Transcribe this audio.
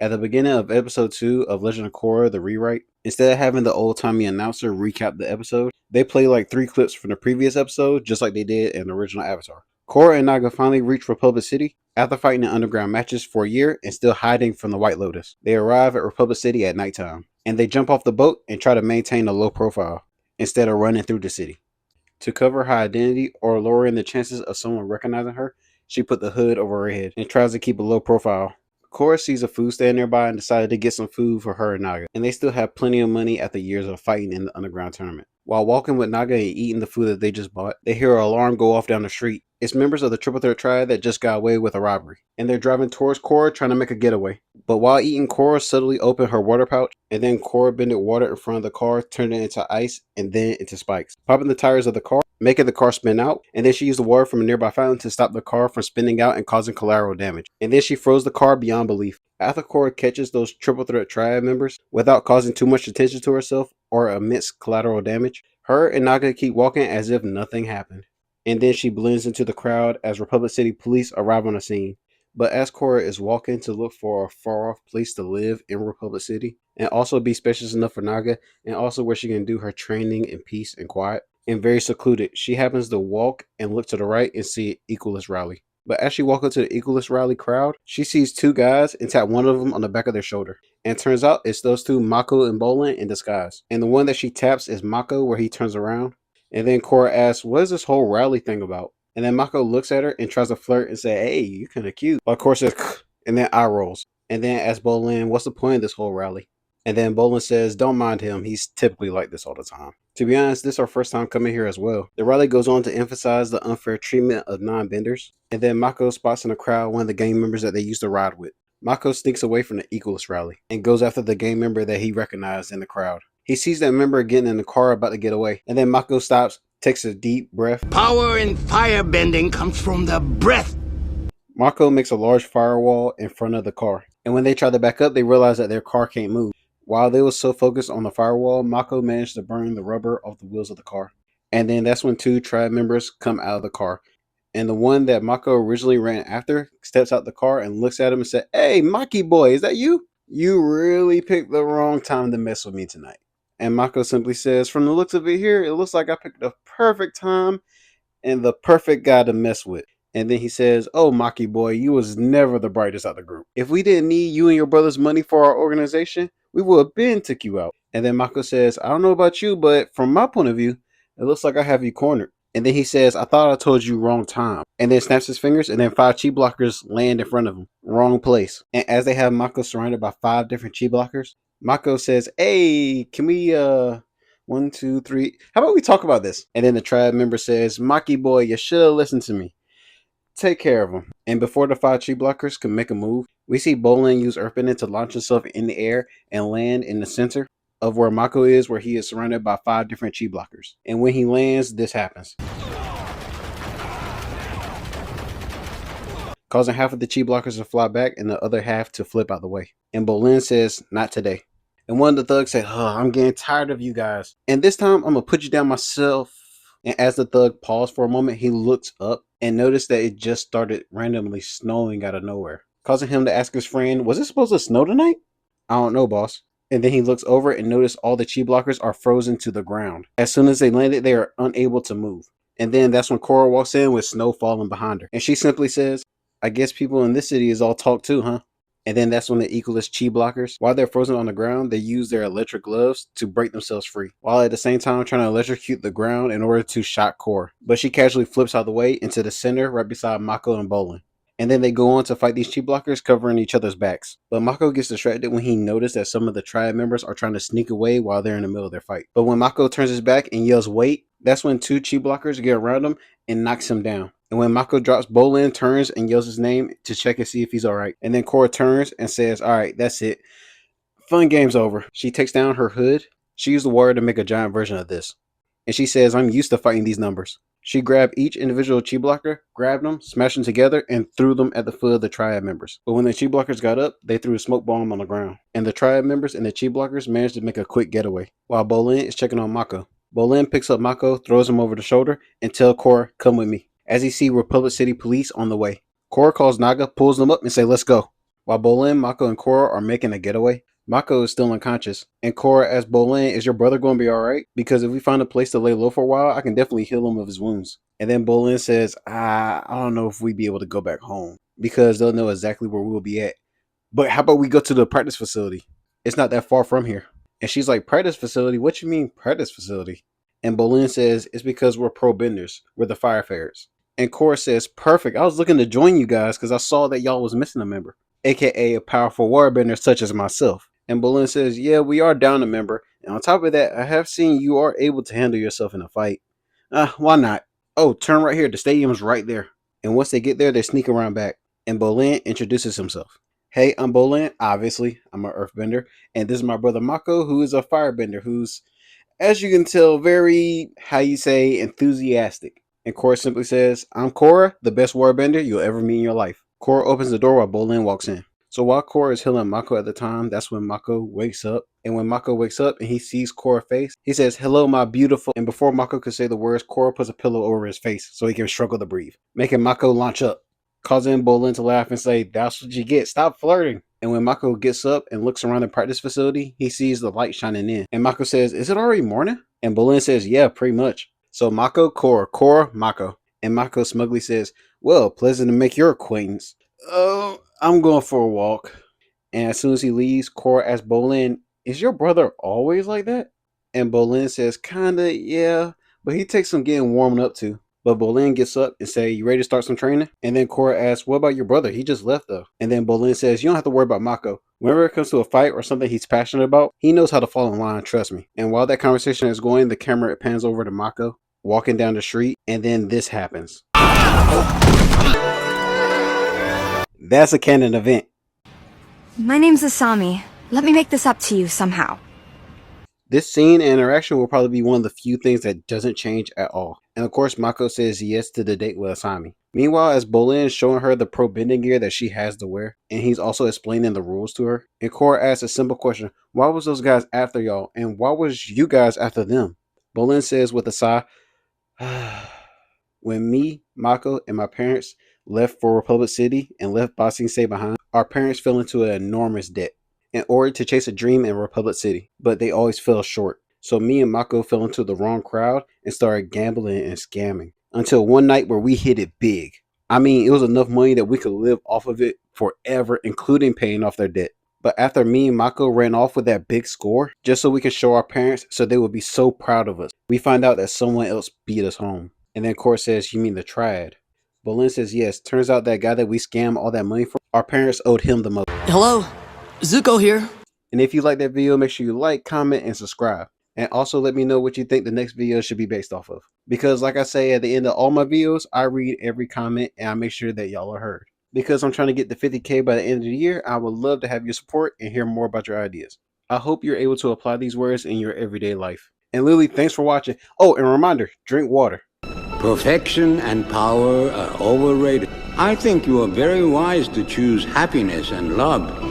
At the beginning of episode 2 of Legend of Korra, the rewrite, instead of having the old timey announcer recap the episode, they play like 3 clips from the previous episode, just like they did in the original Avatar. Korra and Naga finally reach Republic City after fighting in underground matches for a year and still hiding from the White Lotus. They arrive at Republic City at nighttime, and they jump off the boat and try to maintain a low profile instead of running through the city. To cover her identity or lowering the chances of someone recognizing her, she put the hood over her head and tries to keep a low profile. Korra sees a food stand nearby and decided to get some food for her and Naga, and they still have plenty of money after years of fighting in the underground tournament. While walking with Naga and eating the food that they just bought, they hear an alarm go off down the street. It's members of the Triple Threat tribe that just got away with a robbery, and they're driving towards Korra trying to make a getaway. But while eating, Korra suddenly opened her water pouch, and then Korra bended water in front of the car, turning it into ice and then into spikes, popping the tires of the car, making the car spin out, and then she used the water from a nearby fountain to stop the car from spinning out and causing collateral damage. And then she froze the car beyond belief. After Korra catches those Triple Threat triad members without causing too much attention to herself or immense collateral damage, her and Naga keep walking as if nothing happened. And then she blends into the crowd as Republic City police arrive on the scene. But as Korra is walking to look for a far off place to live in Republic City, and also be spacious enough for Naga, and also where she can do her training in peace and quiet, and very secluded, she happens to walk and look to the right and see Equalist rally. But as she walks into the Equalist rally crowd, she sees 2 guys and tap one of them on the back of their shoulder. And turns out it's those 2, Mako and Bolin, in disguise. And the one that she taps is Mako, where he turns around. And then Korra asks, what is this whole rally thing about? And then Mako looks at her and tries to flirt and say, hey, you're kind of cute. But Korra says, and then eye rolls. And then asks Bolin, what's the point of this whole rally? And then Bolin says, don't mind him, he's typically like this all the time. To be honest, this is our first time coming here as well. The rally goes on to emphasize the unfair treatment of non-benders. And then Mako spots in the crowd one of the gang members that they used to ride with. Mako sneaks away from the Equalist rally and goes after the gang member that he recognized in the crowd. He sees that member getting in the car about to get away. And then Mako stops, takes a deep breath. Power in firebending comes from the breath. Mako makes a large firewall in front of the car. And when they try to back up, they realize that their car can't move. While they were so focused on the firewall, Mako managed to burn the rubber off the wheels of the car. And then that's when 2 tribe members come out of the car. And the one that Mako originally ran after steps out the car and looks at him and said, hey, Maki boy, is that you? You really picked the wrong time to mess with me tonight. And Mako simply says, from the looks of it here, it looks like I picked the perfect time and the perfect guy to mess with. And then he says, oh, Maki boy, you was never the brightest out of the group. If we didn't need you and your brother's money for our organization, we would have been took you out. And then Mako says, I don't know about you, but from my point of view, it looks like I have you cornered. And then he says, I thought I told you wrong time. And then snaps his fingers, and then 5 chi blockers land in front of him. Wrong place. And as they have Mako surrounded by 5 different chi blockers, Mako says, hey, can we, 1, 2, 3, how about we talk about this? And then the tribe member says, Maki boy, you should have listened to me. Take care of him. And before the 5 chi blockers can make a move, we see Bolin use Earthbending to launch himself in the air and land in the center of where Mako is, where he is surrounded by 5 different chi blockers. And when he lands, this happens, causing half of the chi blockers to fly back and the other half to flip out the way. And Bolin says, not today. And one of the thugs said, I'm getting tired of you guys. And this time, I'm going to put you down myself. And as the thug paused for a moment, he looks up and noticed that it just started randomly snowing out of nowhere, causing him to ask his friend, was it supposed to snow tonight? I don't know, boss. And then he looks over and notices all the chi blockers are frozen to the ground. As soon as they landed, they are unable to move. And then that's when Korra walks in with snow falling behind her. And she simply says, I guess people in this city is all talk too, huh? And then that's when the Equalist chi blockers, while they're frozen on the ground, they use their electric gloves to break themselves free, while at the same time trying to electrocute the ground in order to shock Korra. But she casually flips out of the way into the center right beside Mako and Bolin. And then they go on to fight these chi blockers, covering each other's backs. But Mako gets distracted when he notices that some of the triad members are trying to sneak away while they're in the middle of their fight. But when Mako turns his back and yells wait, that's when 2 chi blockers get around him and knocks him down. And when Mako drops, Bolin turns and yells his name to check and see if he's alright. And then Korra turns and says, alright, that's it. Fun game's over. She takes down her hood. She used the water to make a giant version of this. And she says, I'm used to fighting these numbers. She grabbed each individual chi blocker, grabbed them, smashed them together, and threw them at the foot of the triad members. But when the chi blockers got up, they threw a smoke bomb on the ground. And the triad members and the chi blockers managed to make a quick getaway, while Bolin is checking on Mako. Bolin picks up Mako, throws him over the shoulder, and tells Korra, come with me, as he sees Republic City police on the way. Korra calls Naga, pulls them up, and says, let's go. While Bolin, Mako, and Korra are making a getaway, Mako is still unconscious, and Korra asks Bolin, is your brother going to be alright? Because if we find a place to lay low for a while, I can definitely heal him of his wounds. And then Bolin says, I don't know if we'd be able to go back home, because they'll know exactly where we will be at. But how about we go to the practice facility? It's not that far from here. And she's like, practice facility? What you mean practice facility? And Bolin says, it's because we're pro benders. We're the firefarers. And Korra says, perfect. I was looking to join you guys because I saw that y'all was missing a member, aka a powerful waterbender such as myself. And Bolin says, yeah, we are down a member. And on top of that, I have seen you are able to handle yourself in a fight. Why not? Oh, turn right here. The stadium's right there. And once they get there, they sneak around back. And Bolin introduces himself. Hey, I'm Bolin. Obviously, I'm an earthbender. And this is my brother Mako, who is a firebender, who's, as you can tell, very, how you say, enthusiastic. And Korra simply says, I'm Korra, the best waterbender you'll ever meet in your life. Korra opens the door while Bolin walks in. So while Korra is healing Mako at the time, that's when Mako wakes up. And when Mako wakes up and he sees Korra's face, he says, hello, my beautiful. And before Mako could say the words, Korra puts a pillow over his face so he can struggle to breathe, making Mako launch up, causing Bolin to laugh and say, that's what you get. Stop flirting. And when Mako gets up and looks around the practice facility, he sees the light shining in. And Mako says, is it already morning? And Bolin says, yeah, pretty much. So Mako, Korra, Mako. And Mako smugly says, well, pleasant to make your acquaintance. Oh, I'm going for a walk. And as soon as he leaves, Korra asks Bolin, is your brother always like that? And Bolin says, kinda, yeah. But he takes some getting warmed up to. But Bolin gets up and says, you ready to start some training? And then Korra asks, what about your brother? He just left though. And then Bolin says, you don't have to worry about Mako. Whenever it comes to a fight or something he's passionate about, he knows how to fall in line, trust me. And while that conversation is going, the camera pans over to Mako, walking down the street, and then this happens. That's a canon event. My name's Asami. Let me make this up to you somehow. This scene and interaction will probably be one of the few things that doesn't change at all. And of course, Mako says yes to the date with Asami. Meanwhile, as Bolin is showing her the pro bending gear that she has to wear, and he's also explaining the rules to her, and Korra asks a simple question, why was those guys after y'all, and why was you guys after them? Bolin says with a sigh, when me, Mako, and my parents left for Republic City and left Ba Sing Se behind, our parents fell into an enormous debt in order to chase a dream in Republic City, but they always fell short. So me and Mako fell into the wrong crowd and started gambling and scamming until one night where we hit it big. I mean, it was enough money that we could live off of it forever, including paying off their debt. But after me and Mako ran off with that big score, just so we could show our parents so they would be so proud of us, we find out that someone else beat us home. And then Korra says, you mean the triad? Bolin says yes. Turns out that guy that we scammed all that money from, our parents owed him the most. Hello, Zuko here. And if you like that video, make sure you like, comment, and subscribe. And also let me know what you think the next video should be based off of. Because like I say at the end of all my videos, I read every comment and I make sure that y'all are heard. Because I'm trying to get to 50K by the end of the year, I would love to have your support and hear more about your ideas. I hope you're able to apply these words in your everyday life. And Lily, thanks for watching. Oh, and a reminder, drink water. Perfection and power are overrated. I think you are very wise to choose happiness and love